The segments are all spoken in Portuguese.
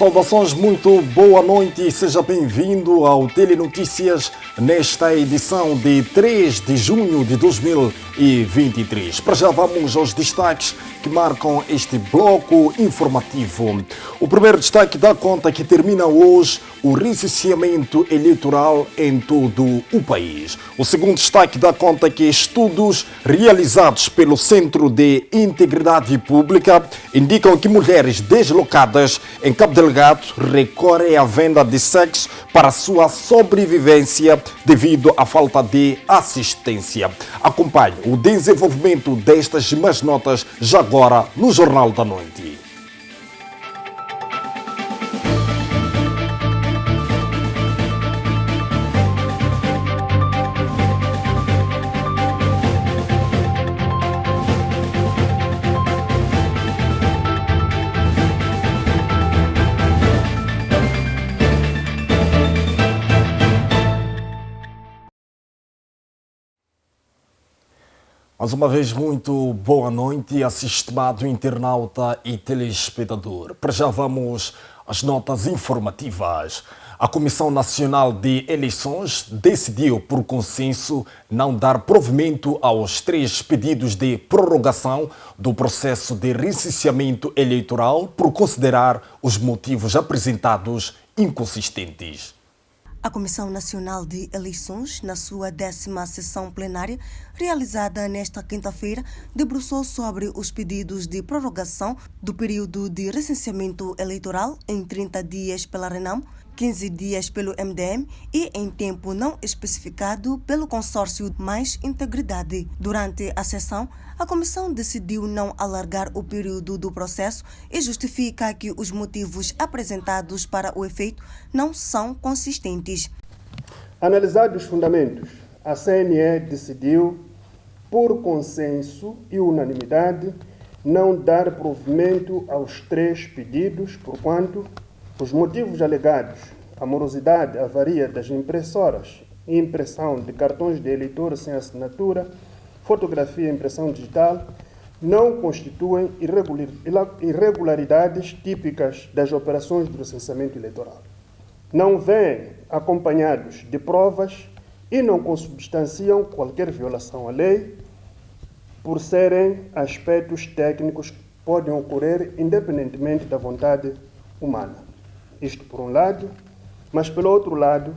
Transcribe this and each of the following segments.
Saudações, muito boa noite e seja bem-vindo ao Telenotícias nesta edição de 3 de junho de 2023. Para já vamos aos destaques que marcam este bloco informativo. O primeiro destaque dá conta que termina hoje o recenseamento eleitoral em todo o país. O segundo destaque dá conta que estudos realizados pelo Centro de Integridade Pública indicam que mulheres deslocadas em Cabo Delgado recorrem à venda de sexo para sua sobrevivência devido à falta de assistência. Acompanhe o desenvolvimento destas e mais notas já agora no Jornal da Noite. Mais uma vez, muito boa noite, estimado internauta e telespectador. Para já vamos às notas informativas. A Comissão Nacional de Eleições decidiu, por consenso, não dar provimento aos 3 pedidos de prorrogação do processo de recenseamento eleitoral por considerar os motivos apresentados inconsistentes. A Comissão Nacional de Eleições, na sua 10ª sessão plenária, realizada nesta quinta-feira, debruçou sobre os pedidos de prorrogação do período de recenseamento eleitoral em 30 dias pela Renamo, 15 dias pelo MDM e em tempo não especificado pelo consórcio Mais Integridade. Durante a sessão, a Comissão decidiu não alargar o período do processo e justifica que os motivos apresentados para o efeito não são consistentes. Analisados os fundamentos, a CNE decidiu, por consenso e unanimidade, não dar provimento aos 3 pedidos, porquanto os motivos alegados, a morosidade, avaria das impressoras, impressão de cartões de eleitor sem assinatura, fotografia e impressão digital, não constituem irregularidades típicas das operações de recenseamento eleitoral. Não vêm acompanhados de provas e não consubstanciam qualquer violação à lei, por serem aspectos técnicos que podem ocorrer independentemente da vontade humana. Isto por um lado, mas pelo outro lado,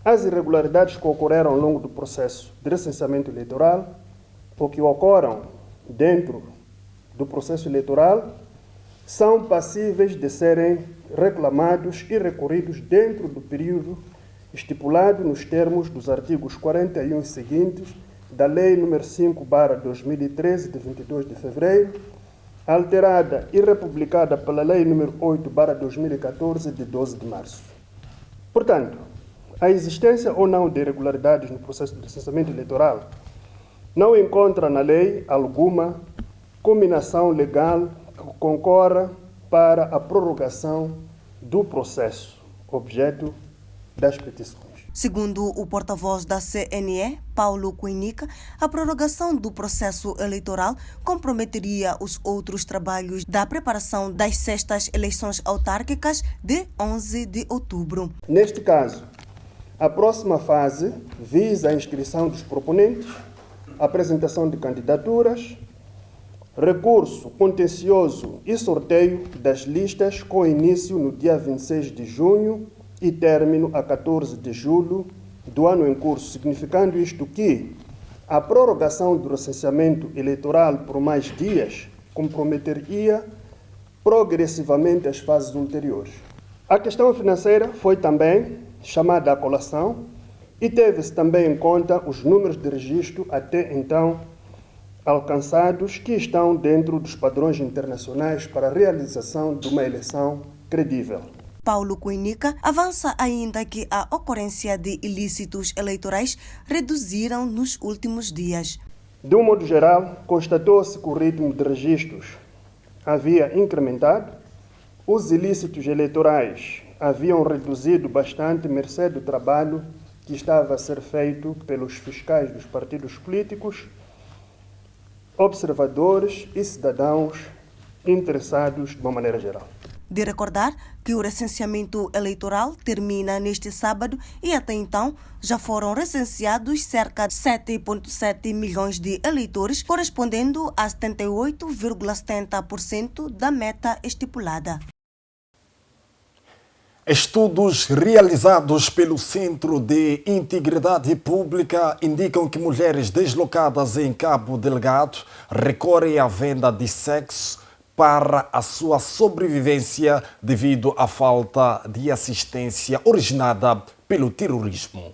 as irregularidades que ocorreram ao longo do processo de recenseamento eleitoral ou que ocorram dentro do processo eleitoral são passíveis de serem reclamados e recorridos dentro do período estipulado nos termos dos artigos 41 e seguintes da Lei nº 5/2013, de 22 de fevereiro, alterada e republicada pela Lei nº 8/2014, de 12 de março. Portanto, a existência ou não de irregularidades no processo de recenseamento eleitoral não encontra na lei alguma combinação legal que concorra para a prorrogação do processo, objeto das petições. Segundo o porta-voz da CNE, Paulo Coinica, a prorrogação do processo eleitoral comprometeria os outros trabalhos da preparação das 6ª eleições autárquicas de 11 de outubro. Neste caso, a próxima fase visa a inscrição dos proponentes, apresentação de candidaturas, recurso contencioso e sorteio das listas com início no dia 26 de junho e término a 14 de julho do ano em curso, significando isto que a prorrogação do recenseamento eleitoral por mais dias comprometeria progressivamente as fases ulteriores. A questão financeira foi também chamada à colação e teve-se também em conta os números de registro até então alcançados que estão dentro dos padrões internacionais para a realização de uma eleição credível. Paulo Coinica avança ainda que a ocorrência de ilícitos eleitorais reduziram nos últimos dias. De um modo geral, constatou-se que o ritmo de registros havia incrementado, os ilícitos eleitorais haviam reduzido bastante mercê do trabalho que estava a ser feito pelos fiscais dos partidos políticos, observadores e cidadãos interessados de uma maneira geral. De recordar que o recenseamento eleitoral termina neste sábado e até então já foram recenseados cerca de 7,7 milhões de eleitores, correspondendo a 78,70% da meta estipulada. Estudos realizados pelo Centro de Integridade Pública indicam que mulheres deslocadas em Cabo Delgado recorrem à venda de sexo para a sua sobrevivência devido à falta de assistência originada pelo terrorismo.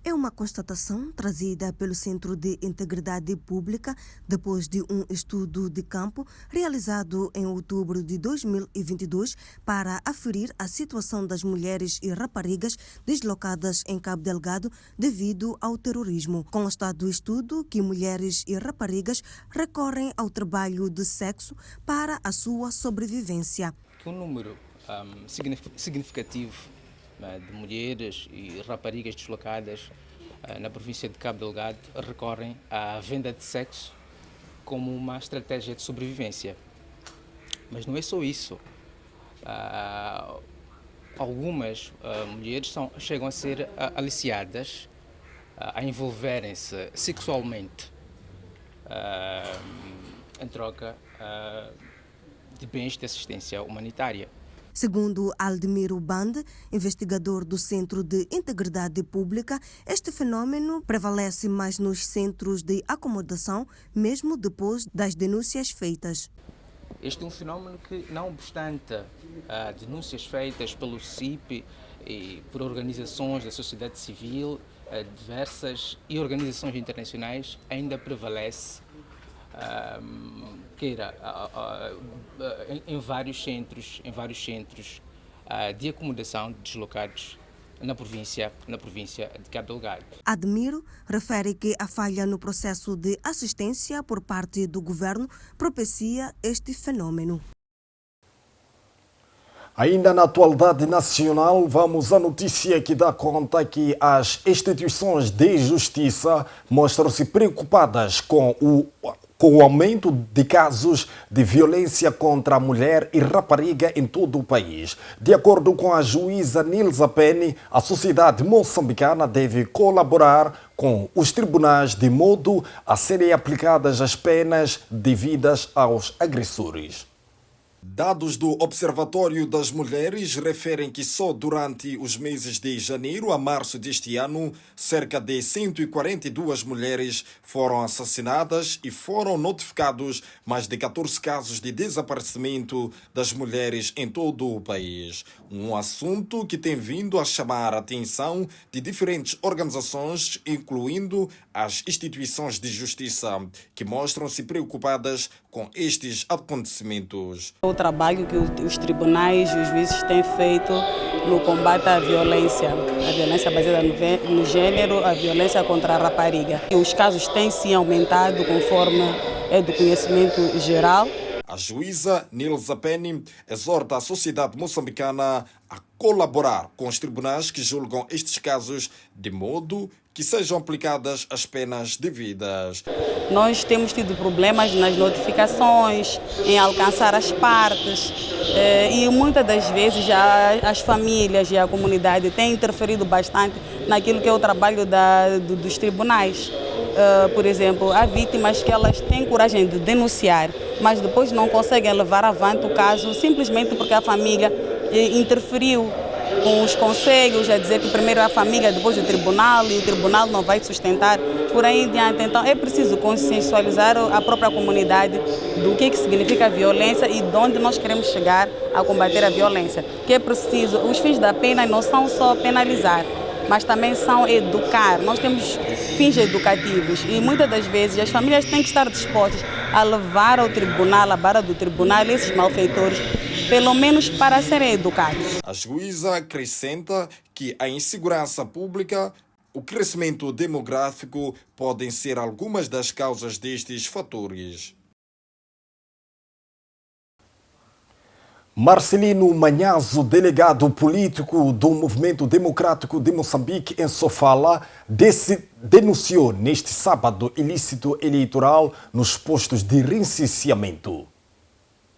É uma constatação trazida pelo Centro de Integridade Pública depois de um estudo de campo realizado em outubro de 2022 para aferir a situação das mulheres e raparigas deslocadas em Cabo Delgado devido ao terrorismo. Consta do estudo que mulheres e raparigas recorrem ao trabalho de sexo para a sua sobrevivência. Um número significativo de mulheres e raparigas deslocadas na província de Cabo Delgado recorrem à venda de sexo como uma estratégia de sobrevivência. Mas não é só isso. Algumas mulheres chegam a ser aliciadas a envolverem-se sexualmente em troca de bens de assistência humanitária. Segundo Aldemiro Bande, investigador do Centro de Integridade Pública, este fenômeno prevalece mais nos centros de acomodação, mesmo depois das denúncias feitas. Este é um fenómeno que, não obstante denúncias feitas pelo CIP e por organizações da sociedade civil, diversas e organizações internacionais, ainda prevalece em vários centros de acomodação de deslocados na província de Cabo Delgado. Admiro refere que a falha no processo de assistência por parte do governo propicia este fenômeno. Ainda na atualidade nacional, vamos à notícia que dá conta que as instituições de justiça mostram-se preocupadas com o aumento de casos de violência contra a mulher e rapariga em todo o país. De acordo com a juíza Nilza Penny, a sociedade moçambicana deve colaborar com os tribunais de modo a serem aplicadas as penas devidas aos agressores. Dados do Observatório das Mulheres referem que só durante os meses de janeiro a março deste ano, cerca de 142 mulheres foram assassinadas e foram notificados mais de 14 casos de desaparecimento das mulheres em todo o país. Um assunto que tem vindo a chamar a atenção de diferentes organizações, incluindo as instituições de justiça, que mostram-se preocupadas com estes acontecimentos. O trabalho que os tribunais e os juízes têm feito no combate à violência baseada no gênero, a violência contra a rapariga. Os casos têm se aumentado conforme é do conhecimento geral. A juíza Nilza Penny exorta a sociedade moçambicana a colaborar com os tribunais que julgam estes casos de modo que sejam aplicadas as penas devidas. Nós temos tido problemas nas notificações, em alcançar as partes e muitas das vezes já as famílias e a comunidade têm interferido bastante naquilo que é o trabalho dos tribunais. Por exemplo, há vítimas que elas têm coragem de denunciar, mas depois não conseguem levar avante o caso simplesmente porque a família interferiu com os conselhos, a dizer que primeiro a família, depois o tribunal, e o tribunal não vai sustentar, por aí em diante. Então é preciso consciencializar a própria comunidade do que significa a violência e de onde nós queremos chegar a combater a violência. Que é preciso, os fins da pena não são só penalizar, mas também são educar. Nós temos fins educativos e muitas das vezes as famílias têm que estar dispostas a levar ao tribunal, à barra do tribunal, esses malfeitores, pelo menos para serem educados. A juíza acrescenta que a insegurança pública, o crescimento demográfico podem ser algumas das causas destes fatores. Marcelino Manhazo, delegado político do Movimento Democrático de Moçambique em Sofala, denunciou neste sábado ilícito eleitoral nos postos de recenseamento.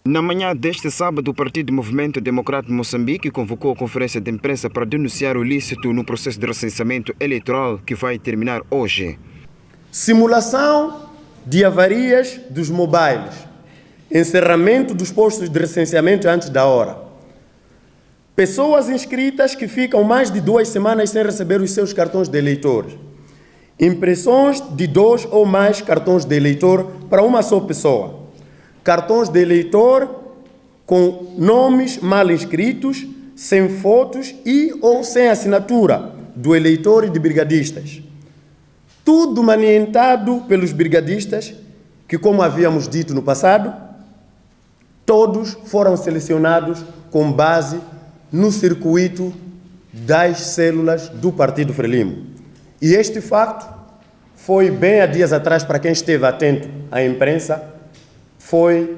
Na manhã deste sábado, o Partido Movimento Democrático de Moçambique convocou a conferência de imprensa para denunciar o ilícito no processo de recenseamento eleitoral que vai terminar hoje. Simulação de avarias dos mobiles, encerramento dos postos de recenseamento antes da hora. Pessoas inscritas que ficam mais de 2 semanas sem receber os seus cartões de eleitores. Impressões de 2 ou mais cartões de eleitor para uma só pessoa. Cartões de eleitor com nomes mal inscritos, sem fotos e ou sem assinatura do eleitor e de brigadistas. Tudo manientado pelos brigadistas que, como havíamos dito no passado, todos foram selecionados com base no circuito das células do Partido Frelimo. E este facto foi bem há dias atrás, para quem esteve atento à imprensa, foi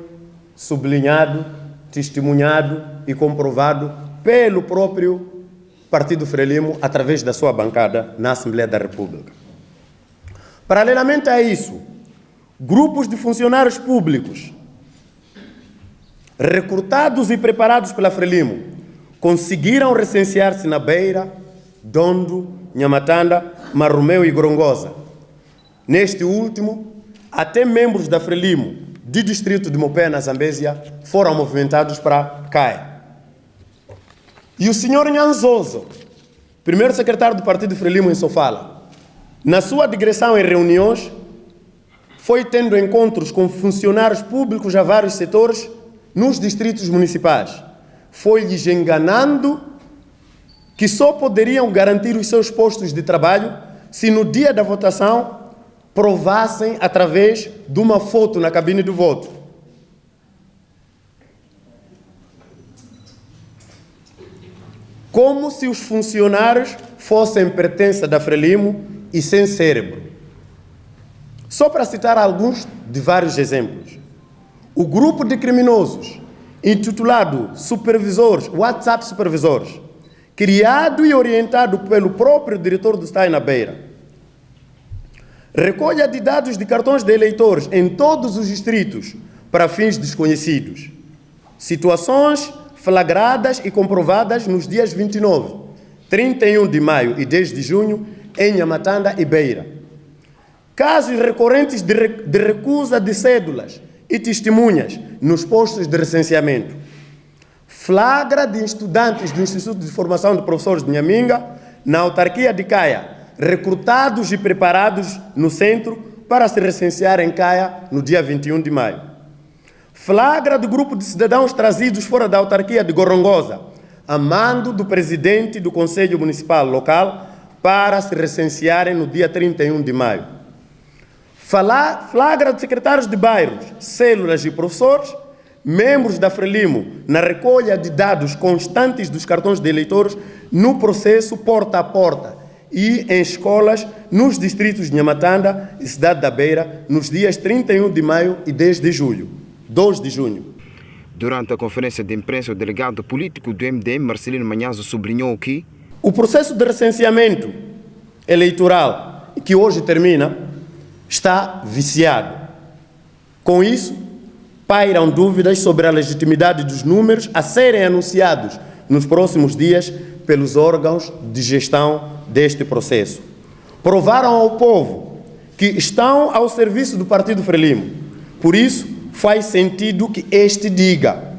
sublinhado, testemunhado e comprovado pelo próprio Partido Frelimo através da sua bancada na Assembleia da República. Paralelamente a isso, grupos de funcionários públicos recrutados e preparados pela Frelimo conseguiram recensear-se na Beira, Dondo, Nhamatanda, Marromeu e Gorongosa. Neste último, até membros da Frelimo de distrito de Mopé, na Zambésia, foram movimentados para Caia. E o senhor Nhanzoso, primeiro secretário do Partido Frelimo em Sofala, na sua digressão em reuniões, foi tendo encontros com funcionários públicos a vários setores nos distritos municipais. Foi-lhes enganando que só poderiam garantir os seus postos de trabalho se no dia da votação provassem através de uma foto na cabine do voto. Como se os funcionários fossem pertença da Frelimo e sem cérebro. Só para citar alguns de vários exemplos. O grupo de criminosos, intitulado Supervisores, WhatsApp Supervisores, criado e orientado pelo próprio diretor do STAI na Beira, recolha de dados de cartões de eleitores em todos os distritos para fins desconhecidos. Situações flagradas e comprovadas nos dias 29, 31 de maio e 10 de junho em Nhamatanda e Beira. Casos recorrentes de recusa de cédulas e testemunhas nos postos de recenseamento. Flagra de estudantes do Instituto de Formação de Professores de Nhaminga, na autarquia de Caia, recrutados e preparados no centro para se recensear em Caia no dia 21 de maio. Flagra do grupo de cidadãos trazidos fora da autarquia de Gorongosa, a mando do presidente do Conselho Municipal local, para se recensearem no dia 31 de maio. Flagra de secretários de bairros, células e professores, membros da Frelimo, na recolha de dados constantes dos cartões de eleitores no processo porta a porta e em escolas nos distritos de Nhamatanda e Cidade da Beira nos dias 31 de maio e 10 de julho, 2 de junho. Durante a conferência de imprensa, o delegado político do MDM, Marcelino Manhazo, sublinhou que o processo de recenseamento eleitoral, que hoje termina, está viciado. Com isso, pairam dúvidas sobre a legitimidade dos números a serem anunciados nos próximos dias pelos órgãos de gestão deste processo. Provaram ao povo que estão ao serviço do Partido Frelimo. Por isso, faz sentido que este diga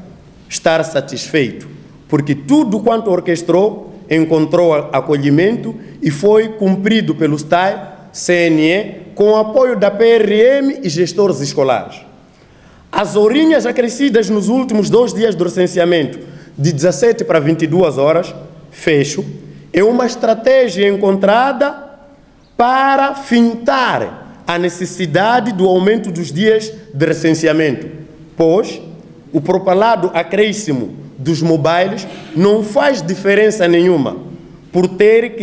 estar satisfeito, porque tudo quanto orquestrou encontrou acolhimento e foi cumprido pelo STAI, CNE, com o apoio da PRM e gestores escolares. As horinhas acrescidas nos últimos 2 dias do recenseamento, de 17 para 22 horas, fecho, é uma estratégia encontrada para fintar a necessidade do aumento dos dias de recenseamento, pois o propalado acréscimo dos mobiles não faz diferença nenhuma por ter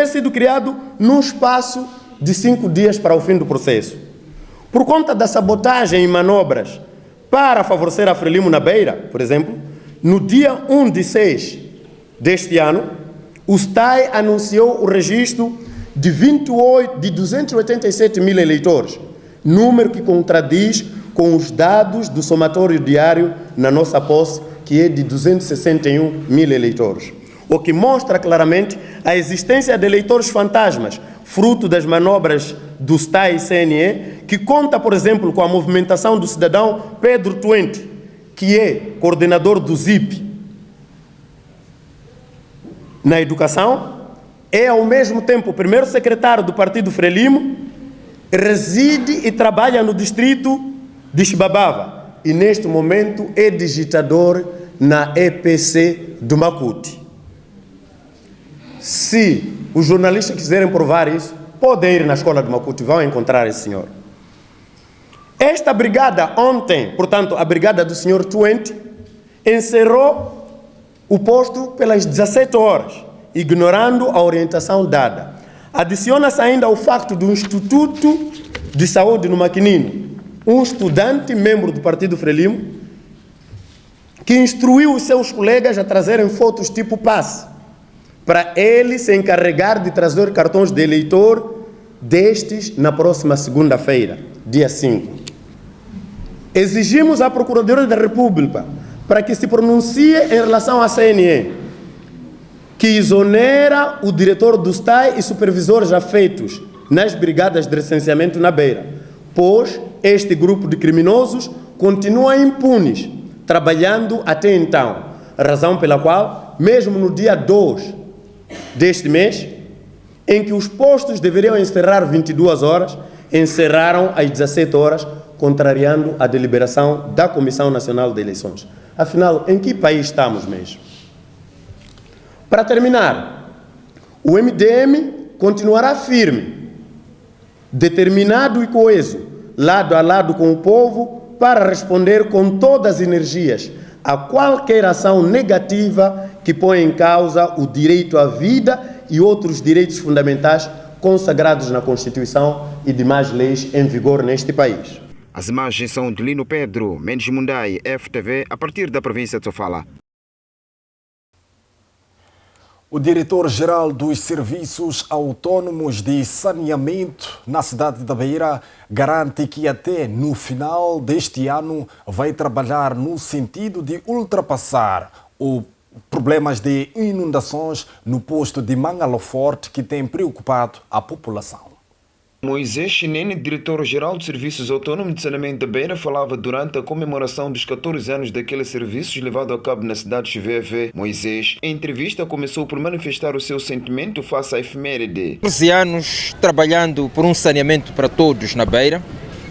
sido criado num espaço de 5 dias para o fim do processo. Por conta da sabotagem e manobras para favorecer a Frelimo na Beira, por exemplo, no dia 1/6 deste ano, o STAI anunciou o registro de 287 mil eleitores, número que contradiz com os dados do somatório diário na nossa posse, que é de 261 mil eleitores. O que mostra claramente a existência de eleitores fantasmas, fruto das manobras do STAI e CNE, que conta, por exemplo, com a movimentação do cidadão Pedro Twente, que é coordenador do ZIP na educação, é ao mesmo tempo o primeiro secretário do Partido Frelimo, reside e trabalha no distrito de Xibabava e neste momento é digitador na EPC do Macuti. Se os jornalistas quiserem provar isso, podem ir na escola do Macuti, vão encontrar esse senhor. Esta brigada ontem, portanto, a brigada do senhor Twente, encerrou o posto pelas 17 horas, ignorando a orientação dada. Adiciona-se ainda o facto do Instituto de Saúde no Maquinino, um estudante membro do Partido Frelimo, que instruiu os seus colegas a trazerem fotos tipo passe, para ele se encarregar de trazer cartões de eleitor destes na próxima segunda-feira, dia 5. Exigimos à Procuradoria da República para que se pronuncie em relação à CNE, que exonera o diretor do STAI e supervisores afeitos nas brigadas de recenseamento na Beira, pois este grupo de criminosos continua impunes, trabalhando até então, razão pela qual, mesmo no dia 2 deste mês, em que os postos deveriam encerrar 22 horas, encerraram às 17 horas, contrariando a deliberação da Comissão Nacional de Eleições. Afinal, em que país estamos mesmo? Para terminar, o MDM continuará firme, determinado e coeso, lado a lado com o povo, para responder com todas as energias a qualquer ação negativa que põe em causa o direito à vida e outros direitos fundamentais consagrados na Constituição e demais leis em vigor neste país. As imagens são de Lino Pedro, Mendes Mundai, FTV, a partir da província de Sofala. O diretor-geral dos Serviços Autônomos de Saneamento na cidade da Beira garante que até no final deste ano vai trabalhar no sentido de ultrapassar os problemas de inundações no posto de Mangaloforte que tem preocupado a população. Moisés Chinene, diretor-geral de Serviços Autônomos de Saneamento da Beira, falava durante a comemoração dos 14 anos daqueles serviços levado a cabo na cidade de Chiveve. Moisés, em entrevista, começou por manifestar o seu sentimento face à efeméride. 14 anos trabalhando por um saneamento para todos na Beira.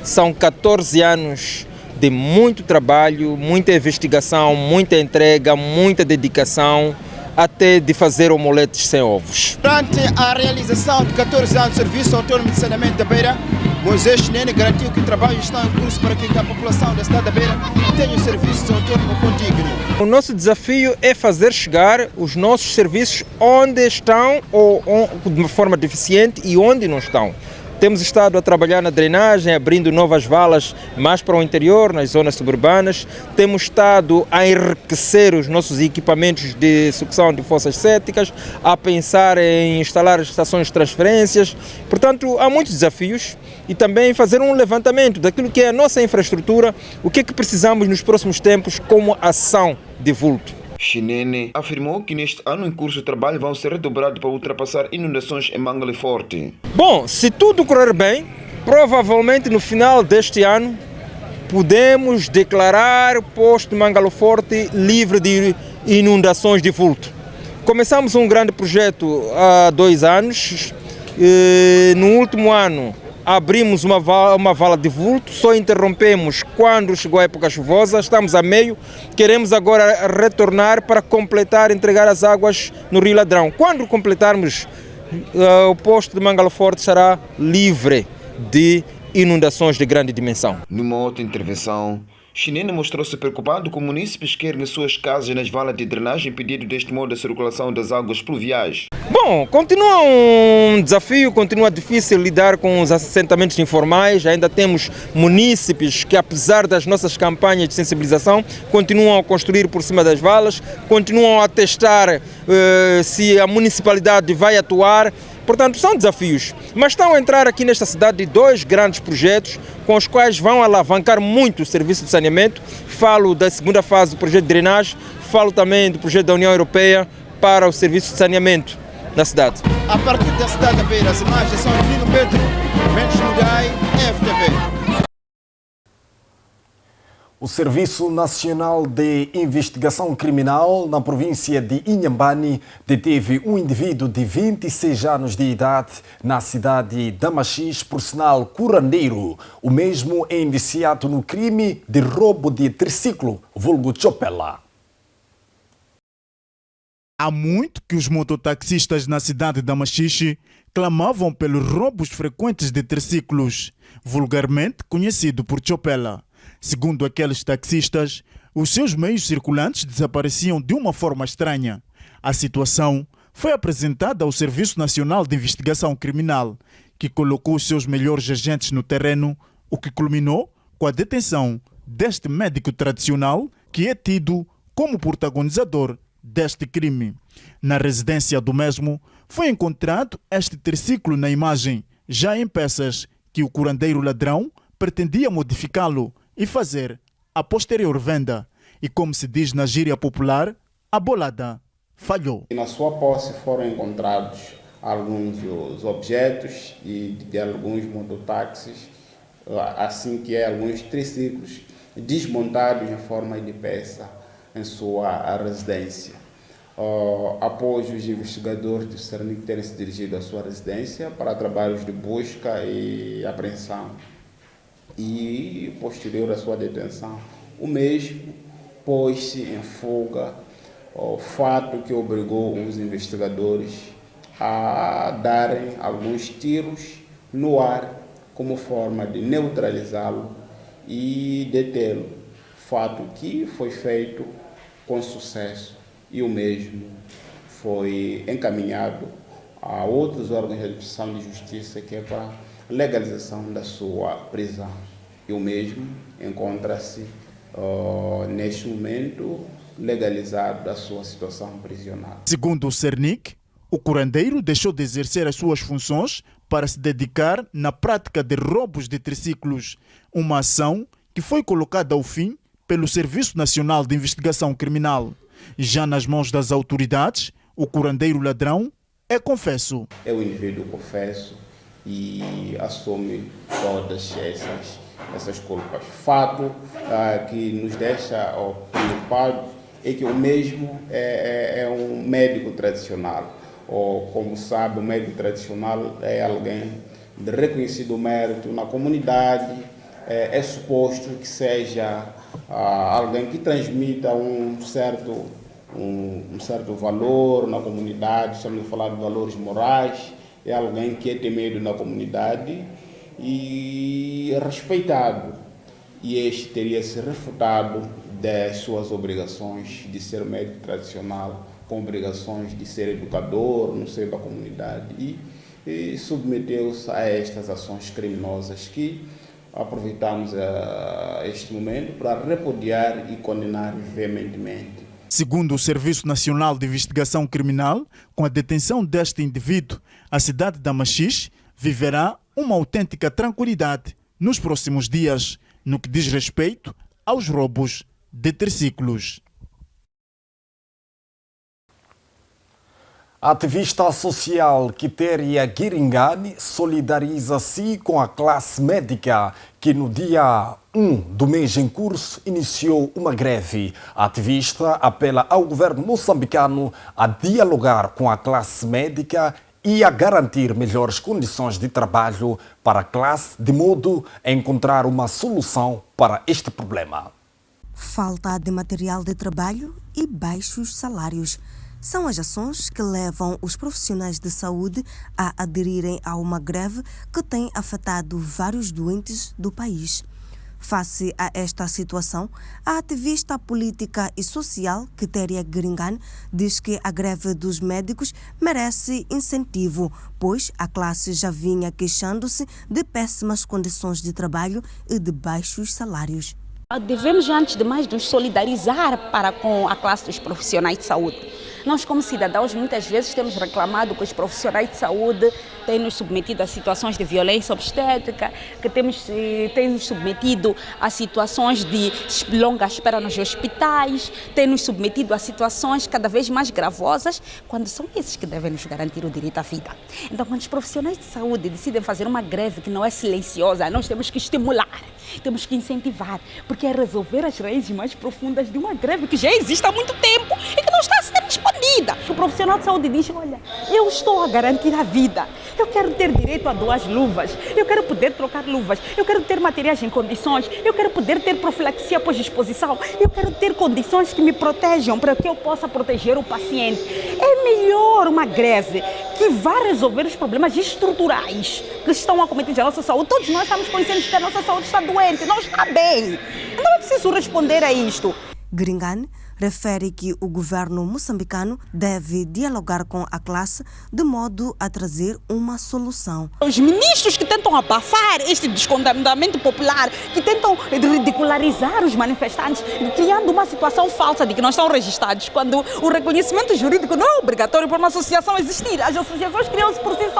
São 14 anos de muito trabalho, muita investigação, muita entrega, muita dedicação, até de fazer omeletes sem ovos. Durante a realização de 14 anos de Serviço Autônomo de Saneamento da Beira, Moisés Chinene garantiu que o trabalho está em curso para que a população da cidade da Beira tenha os serviços autônomos condignos. O nosso desafio é fazer chegar os nossos serviços onde estão ou de uma forma deficiente e onde não estão. Temos estado a trabalhar na drenagem, abrindo novas valas mais para o interior, nas zonas suburbanas. Temos estado a enriquecer os nossos equipamentos de sucção de fossas sépticas, a pensar em instalar estações de transferências. Portanto, há muitos desafios e também fazer um levantamento daquilo que é a nossa infraestrutura, o que é que precisamos nos próximos tempos como ação de vulto. Chinene afirmou que neste ano em curso de trabalho vão ser redobrados para ultrapassar inundações em Mangaloforte. Bom, se tudo correr bem, provavelmente no final deste ano podemos declarar o posto de Mangaloforte livre de inundações de vulto. Começamos um grande projeto há 2 anos. No último ano abrimos uma vala de vulto, só interrompemos quando chegou a época chuvosa, estamos a meio, queremos agora retornar para completar, entregar as águas no Rio Ladrão. Quando completarmos, o posto de Mangaloforte estará livre de inundações de grande dimensão. Numa outra intervenção, Chinene mostrou-se preocupado com munícipes que erguem suas casas nas valas de drenagem, impedindo deste modo a circulação das águas pluviais. Bom, continua um desafio, continua difícil lidar com os assentamentos informais. Ainda temos munícipes que, apesar das nossas campanhas de sensibilização, continuam a construir por cima das valas, continuam a testar se a municipalidade vai atuar Portanto, são desafios. Mas estão a entrar aqui nesta cidade 2 grandes projetos com os quais vão alavancar muito o serviço de saneamento. Falo da segunda fase do projeto de drenagem, falo também do projeto da União Europeia para o serviço de saneamento na cidade. A partir da cidade da Beira, as imagens são de Nino Pedro, Mendes Mugai, FTV. O Serviço Nacional de Investigação Criminal na província de Inhambane deteve um indivíduo de 26 anos de idade na cidade de Machis por sinal curandeiro. O mesmo é indiciado no crime de roubo de triciclo, vulgo chopela. Há muito que os mototaxistas na cidade de Machixe clamavam pelos roubos frequentes de triciclos, vulgarmente conhecido por chopela. Segundo aqueles taxistas, os seus meios circulantes desapareciam de uma forma estranha. A situação foi apresentada ao Serviço Nacional de Investigação Criminal, que colocou os seus melhores agentes no terreno, o que culminou com a detenção deste médico tradicional, que é tido como protagonizador deste crime. Na residência do mesmo, foi encontrado este triciclo na imagem, já em peças, que o curandeiro ladrão pretendia modificá-lo e fazer a posterior venda. E como se diz na gíria popular, a bolada falhou. Na sua posse foram encontrados alguns dos objetos de alguns mototáxis, assim que alguns triciclos desmontados em forma de peça em sua residência. Após os investigadores do CERNIC terem se dirigido à sua residência para trabalhos de busca e apreensão, e posterior à sua detenção, o mesmo pôs-se em fuga, o fato que obrigou os investigadores a darem alguns tiros no ar como forma de neutralizá-lo e detê-lo, fato que foi feito com sucesso e o mesmo foi encaminhado a outros órgãos de administração de justiça, que é para legalização da sua prisão. E o mesmo encontra-se neste momento legalizado da sua situação prisional. Segundo o CERNIC, o curandeiro deixou de exercer as suas funções para se dedicar na prática de roubos de triciclos, uma ação que foi colocada ao fim pelo Serviço Nacional de Investigação Criminal. Já nas mãos das autoridades, o curandeiro ladrão é confesso. É o indivíduo confesso e assume todas essas culpas. Fato que nos deixa preocupados é que o mesmo é um médico tradicional. Como sabe, o médico tradicional é alguém de reconhecido mérito na comunidade, é suposto que seja alguém que transmita um certo valor na comunidade, estamos a falar de valores morais, é alguém que é temido na comunidade e respeitado. E este teria se refutado das suas obrigações de ser médico tradicional, com obrigações de ser educador no seio da comunidade e submeteu-se a estas ações criminosas que aproveitamos este momento para repudiar e condenar veementemente. Segundo o Serviço Nacional de Investigação Criminal, com a detenção deste indivíduo, a cidade de Machixe viverá uma autêntica tranquilidade nos próximos dias, no que diz respeito aos roubos de triciclos. A ativista social Quitéria Guiringani solidariza-se com a classe médica que no dia 1 do mês em curso iniciou uma greve. A ativista apela ao governo moçambicano a dialogar com a classe médica e a garantir melhores condições de trabalho para a classe, de modo a encontrar uma solução para este problema. Falta de material de trabalho e baixos salários são as ações que levam os profissionais de saúde a aderirem a uma greve que tem afetado vários doentes do país. Face a esta situação, a ativista política e social Quitéria Guiringani diz que a greve dos médicos merece incentivo, pois a classe já vinha queixando-se de péssimas condições de trabalho e de baixos salários. Devemos, antes de mais, nos solidarizar com a classe dos profissionais de saúde. Nós, como cidadãos, muitas vezes temos reclamado que os profissionais de saúde têm nos submetido a situações de violência obstétrica, que têm nos submetido a situações de longa espera nos hospitais, têm nos submetido a situações cada vez mais gravosas, quando são esses que devem nos garantir o direito à vida. Então, quando os profissionais de saúde decidem fazer uma greve que não é silenciosa, nós temos que estimular, temos que incentivar, porque é resolver as raízes mais profundas de uma greve que já existe há muito tempo e que não está a ser respondida. O profissional de saúde diz, olha, eu estou a garantir a vida, eu quero ter direito a 2 luvas, eu quero poder trocar luvas, eu quero ter materiais em condições, eu quero poder ter profilaxia após exposição, eu quero ter condições que me protejam para que eu possa proteger o paciente. É melhor uma greve que vai resolver os problemas estruturais que estão acometidos a nossa saúde. Todos nós estamos conscientes que a nossa saúde está doente, não está bem. Então é preciso responder a isto. Gringane refere que o governo moçambicano deve dialogar com a classe de modo a trazer uma solução. Os ministros que tentam abafar este descontentamento popular, que tentam ridicularizar os manifestantes, criando uma situação falsa de que não estão registrados, quando o reconhecimento jurídico não é obrigatório para uma associação existir. As associações criam-se por si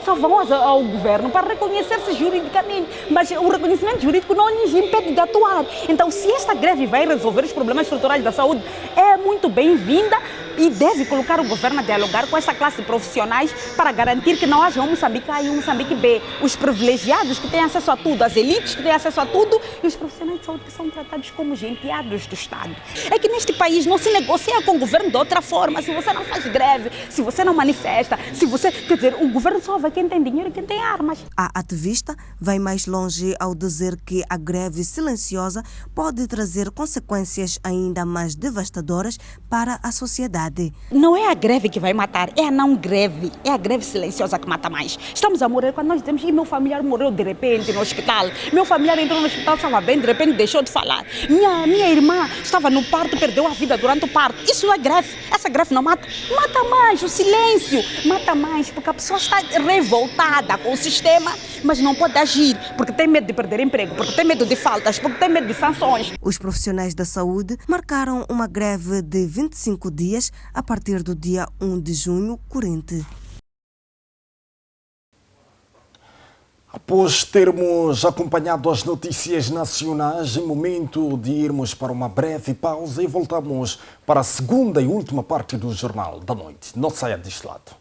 só vão ao governo para reconhecer-se juridicamente, mas o reconhecimento jurídico não lhes impede de atuar. Então, se esta greve vai resolver os problemas estruturais da saúde, é muito bem-vinda e deve colocar o governo a dialogar com esta classe de profissionais para garantir que não haja um Moçambique A e um Moçambique B. Os privilegiados que têm acesso a tudo, as elites que têm acesso a tudo e os profissionais de saúde que são tratados como genteados do Estado. É que neste país não se negocia com o governo de outra forma. Se você não faz greve, se você não manifesta, quer dizer, o governo só vai quem tem dinheiro e quem tem armas. A ativista vai mais longe ao dizer que a greve silenciosa pode trazer consequências ainda mais devastadoras para a sociedade. Não é a greve que vai matar, é a não greve. É a greve silenciosa que mata mais. Estamos a morrer quando nós dizemos que meu familiar morreu de repente no hospital. Meu familiar entrou no hospital, estava bem, de repente deixou de falar. Minha irmã estava no parto, perdeu a vida durante o parto. Isso não é greve. Essa greve não mata. Mata mais, o silêncio mata mais, porque a pessoa está revoltada com o sistema, mas não pode agir, porque tem medo de perder emprego, porque tem medo de faltas, porque tem medo de sanções. Os profissionais da saúde marcaram uma greve de 25 dias a partir do dia 1 de junho corrente. Após termos acompanhado as notícias nacionais, é momento de irmos para uma breve pausa e voltamos para a segunda e última parte do Jornal da Noite. Não saia deste lado.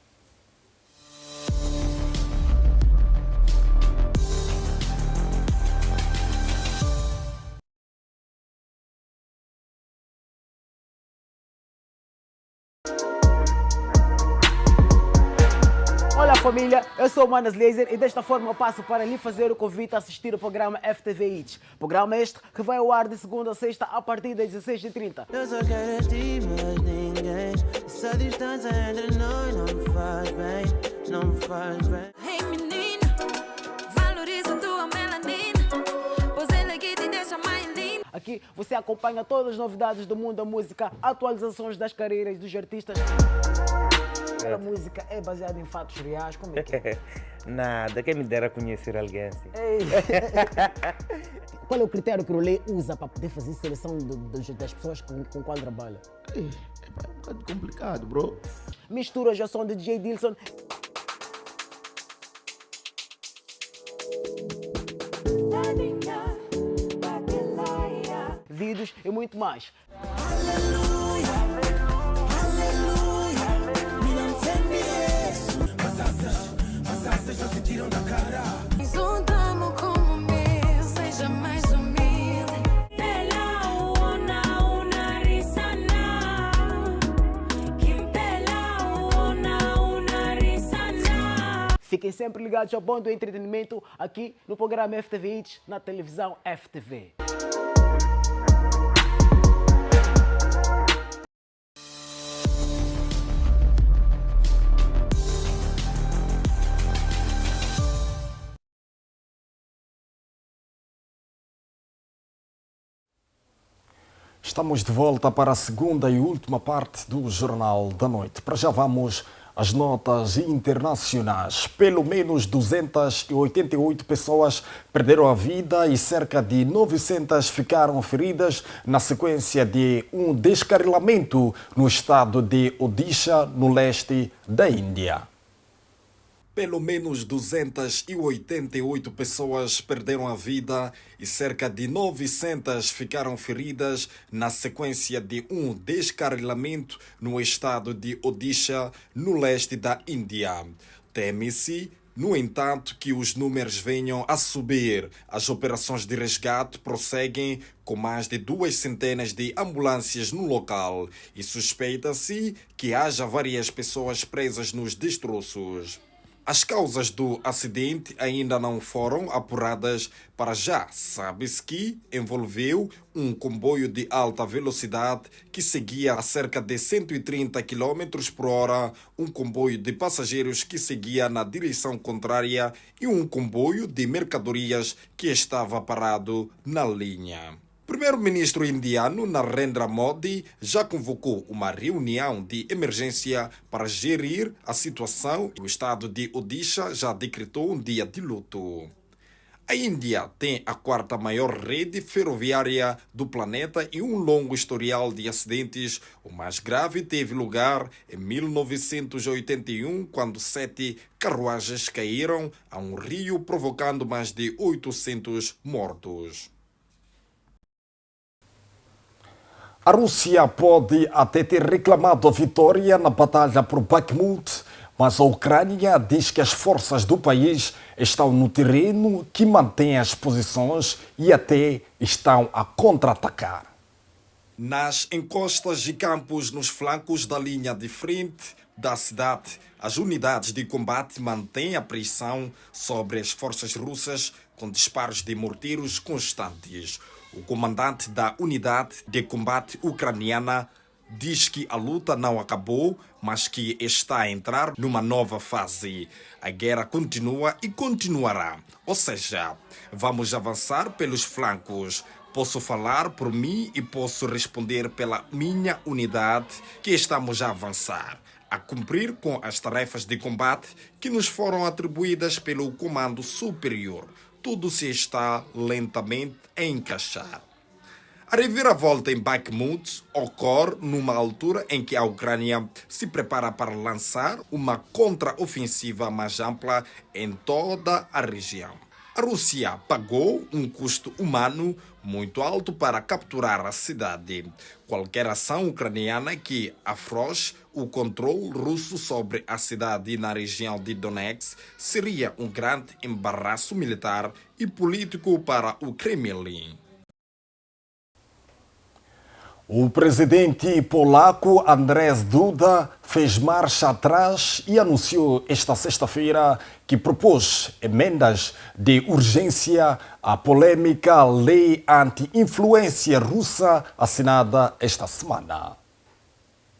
Olá família, eu sou o Manas Laser e desta forma eu passo para lhe fazer o convite a assistir o programa FTV Hits. Programa este que vai ao ar de segunda a sexta a partir das 16h30. Eu só quero ti, mas ninguém. Essa distância entre nós não me faz bem, não me faz bem. Hey menina, valoriza a tua melanina, pois ela que te deixa mais linda. Aqui você acompanha todas as novidades do mundo da música, atualizações das carreiras dos artistas. A música é baseada em fatos reais, como é que é? Nada, quem me dera conhecer alguém assim. Qual é o critério que o Rolê usa para poder fazer seleção das pessoas com qual trabalha? É um bocado complicado, bro. Misturas ao som de DJ Dilson. Vídeos e muito mais. Juntamos como mil, seja mais humilde. Fiquem sempre ligados ao bom do entretenimento aqui no programa FTV Hits, na televisão FTV. Estamos de volta para a segunda e última parte do Jornal da Noite. Para já vamos As notas internacionais. Pelo menos 288 pessoas perderam a vida e cerca de 900 ficaram feridas na sequência de um descarrilamento no estado de Odisha, no leste da Índia. Pelo menos 288 pessoas perderam a vida e cerca de 900 ficaram feridas na sequência de um descarrilamento no estado de Odisha, no leste da Índia. Teme-se, no entanto, que os números venham a subir. As operações de resgate prosseguem com mais de 200 de ambulâncias no local e suspeita-se que haja várias pessoas presas nos destroços. As causas do acidente ainda não foram apuradas para já. Sabe-se que envolveu um comboio de alta velocidade que seguia a cerca de 130 km por hora, um comboio de passageiros que seguia na direção contrária e um comboio de mercadorias que estava parado na linha. O primeiro-ministro indiano Narendra Modi já convocou uma reunião de emergência para gerir a situação e o estado de Odisha já decretou um dia de luto. A Índia tem a quarta maior rede ferroviária do planeta e um longo historial de acidentes. O mais grave teve lugar em 1981, quando 7 carruagens caíram a um rio, provocando mais de 800 mortos. A Rússia pode até ter reclamado a vitória na batalha por Bakhmut, mas a Ucrânia diz que as forças do país estão no terreno, que mantém as posições e até estão a contra-atacar. Nas encostas e campos nos flancos da linha de frente da cidade, as unidades de combate mantêm a pressão sobre as forças russas com disparos de morteiros constantes. O comandante da unidade de combate ucraniana diz que a luta não acabou, mas que está a entrar numa nova fase. A guerra continua e continuará. Ou seja, vamos avançar pelos flancos. Posso falar por mim e posso responder pela minha unidade que estamos a avançar, a cumprir com as tarefas de combate que nos foram atribuídas pelo Comando Superior. Tudo se está lentamente a encaixar. A reviravolta em Bakhmut ocorre numa altura em que a Ucrânia se prepara para lançar uma contra-ofensiva mais ampla em toda a região. A Rússia pagou um custo humano muito alto para capturar a cidade. Qualquer ação ucraniana que afrouxe o controle russo sobre a cidade na região de Donetsk seria um grande embaraço militar e político para o Kremlin. O presidente polaco Andrzej Duda fez marcha atrás e anunciou esta sexta-feira que propôs emendas de urgência à polêmica lei anti-influência russa assinada esta semana.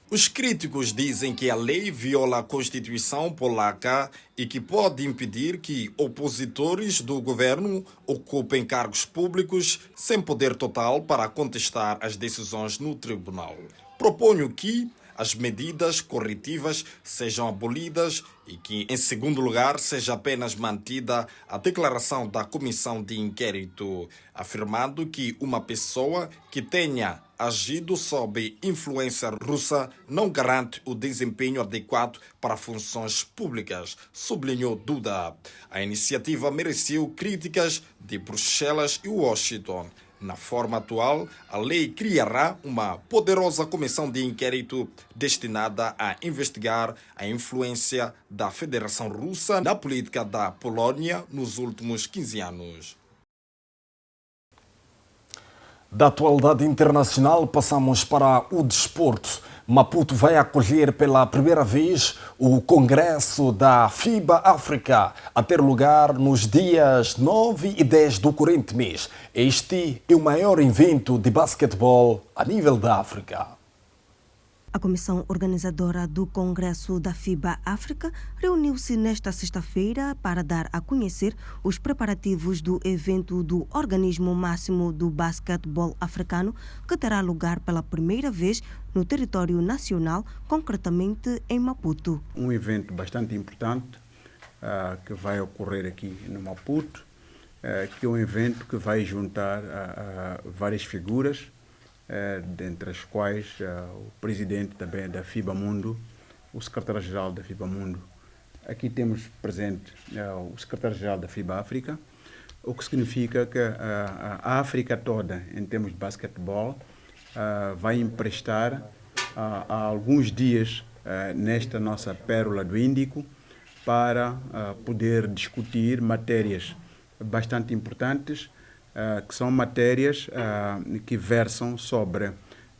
Os críticos dizem que a lei viola a Constituição polaca e que pode impedir que opositores do governo ocupem cargos públicos sem poder total para contestar as decisões no tribunal. Proponho que as medidas corretivas sejam abolidas e que, em segundo lugar, seja apenas mantida a declaração da comissão de inquérito, afirmando que uma pessoa que tenha agido sob influência russa não garante o desempenho adequado para funções públicas, sublinhou Duda. A iniciativa mereceu críticas de Bruxelas e Washington. Na forma atual, a lei criará uma poderosa comissão de inquérito destinada a investigar a influência da Federação Russa na política da Polónia nos últimos 15 anos. Da atualidade internacional, passamos para o desporto. Maputo vai acolher pela primeira vez o Congresso da FIBA África, a ter lugar nos dias 9 e 10 do corrente mês. Este é o maior evento de basquetebol a nível da África. A comissão organizadora do Congresso da FIBA África reuniu-se nesta sexta-feira para dar a conhecer os preparativos do evento do organismo máximo do basquetebol africano, que terá lugar pela primeira vez no território nacional, concretamente em Maputo. Um evento bastante importante que vai ocorrer aqui no Maputo, que é um evento que vai juntar várias figuras, dentre as quais o presidente também da FIBA Mundo, o secretário-geral da FIBA Mundo. Aqui temos presente o secretário-geral da FIBA África, o que significa que a África toda, em termos de basquetebol, vai emprestar há alguns dias nesta nossa pérola do Índico para poder discutir matérias bastante importantes, que são matérias que versam sobre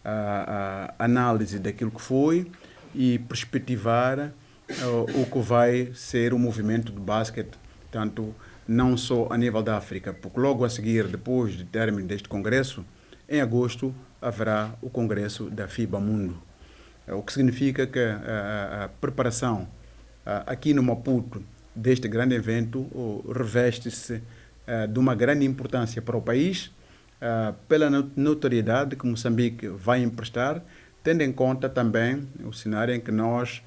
a análise daquilo que foi e perspectivar o que vai ser o movimento do basquete, tanto não só a nível da África, porque logo a seguir, depois do término deste congresso, em agosto haverá o congresso da FIBA Mundo, o que significa que a preparação aqui no Maputo deste grande evento reveste-se de uma grande importância para o país, pela notoriedade que Moçambique vai emprestar, tendo em conta também o cenário em que nós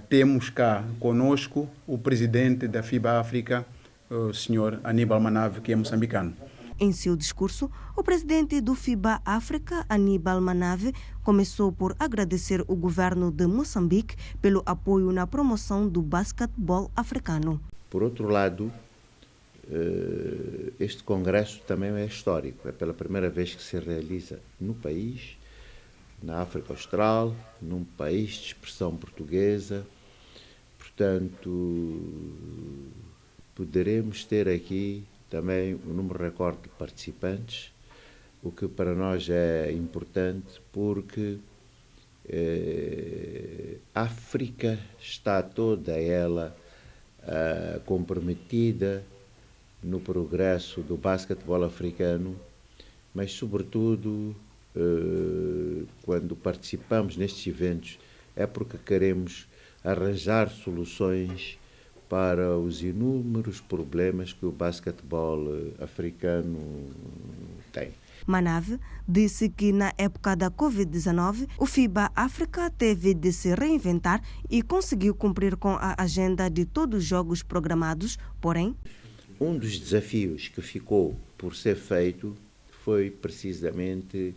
temos cá conosco o presidente da FIBA África, o senhor Aníbal Manave, que é moçambicano. Em seu discurso, o presidente do FIBA África, Aníbal Manave, começou por agradecer o governo de Moçambique pelo apoio na promoção do basquetebol africano. Por outro lado, este congresso também é histórico. É pela primeira vez que se realiza no país, na África Austral, num país de expressão portuguesa. Portanto, poderemos ter aqui também um número recorde de participantes, o que para nós é importante porque a África está toda ela comprometida no progresso do basquetebol africano, mas sobretudo quando participamos nestes eventos é porque queremos arranjar soluções para os inúmeros problemas que o basquetebol africano tem. Manave disse que na época da Covid-19, o FIBA África teve de se reinventar e conseguiu cumprir com a agenda de todos os jogos programados, porém, um dos desafios que ficou por ser feito foi precisamente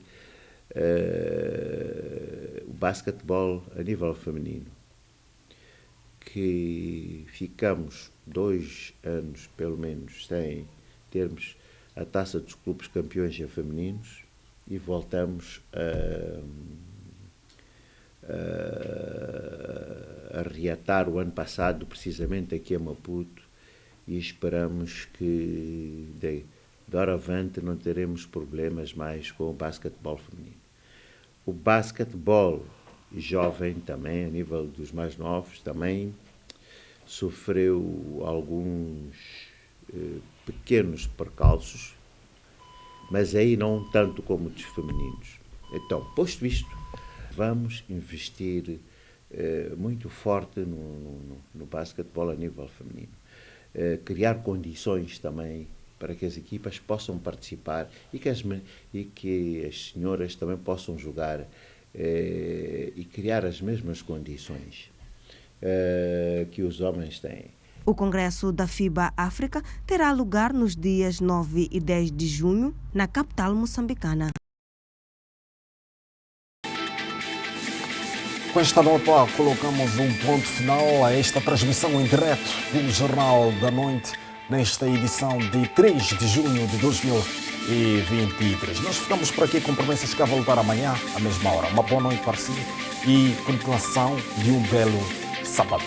o basquetebol a nível feminino, que ficamos 2 anos, pelo menos, sem termos a taça dos clubes campeões femininos e voltamos a reatar o ano passado, precisamente aqui em Maputo, e esperamos que de agora avante não teremos problemas mais com o basquetebol feminino. O basquetebol jovem também, a nível dos mais novos, também sofreu alguns pequenos percalços, mas aí não tanto como dos femininos. Então, posto isto, vamos investir muito forte no basquetebol a nível feminino. Criar condições também para que as equipas possam participar e que as senhoras também possam jogar e criar as mesmas condições que os homens têm. O Congresso da FIBA África terá lugar nos dias 9 e 10 de junho, na capital moçambicana. Com esta nota, colocamos um ponto final a esta transmissão em direto do Jornal da Noite, nesta edição de 3 de junho de 2023. Nós ficamos por aqui com promessas que a voltar amanhã, à mesma hora. Uma boa noite para si e continuação de um belo sábado.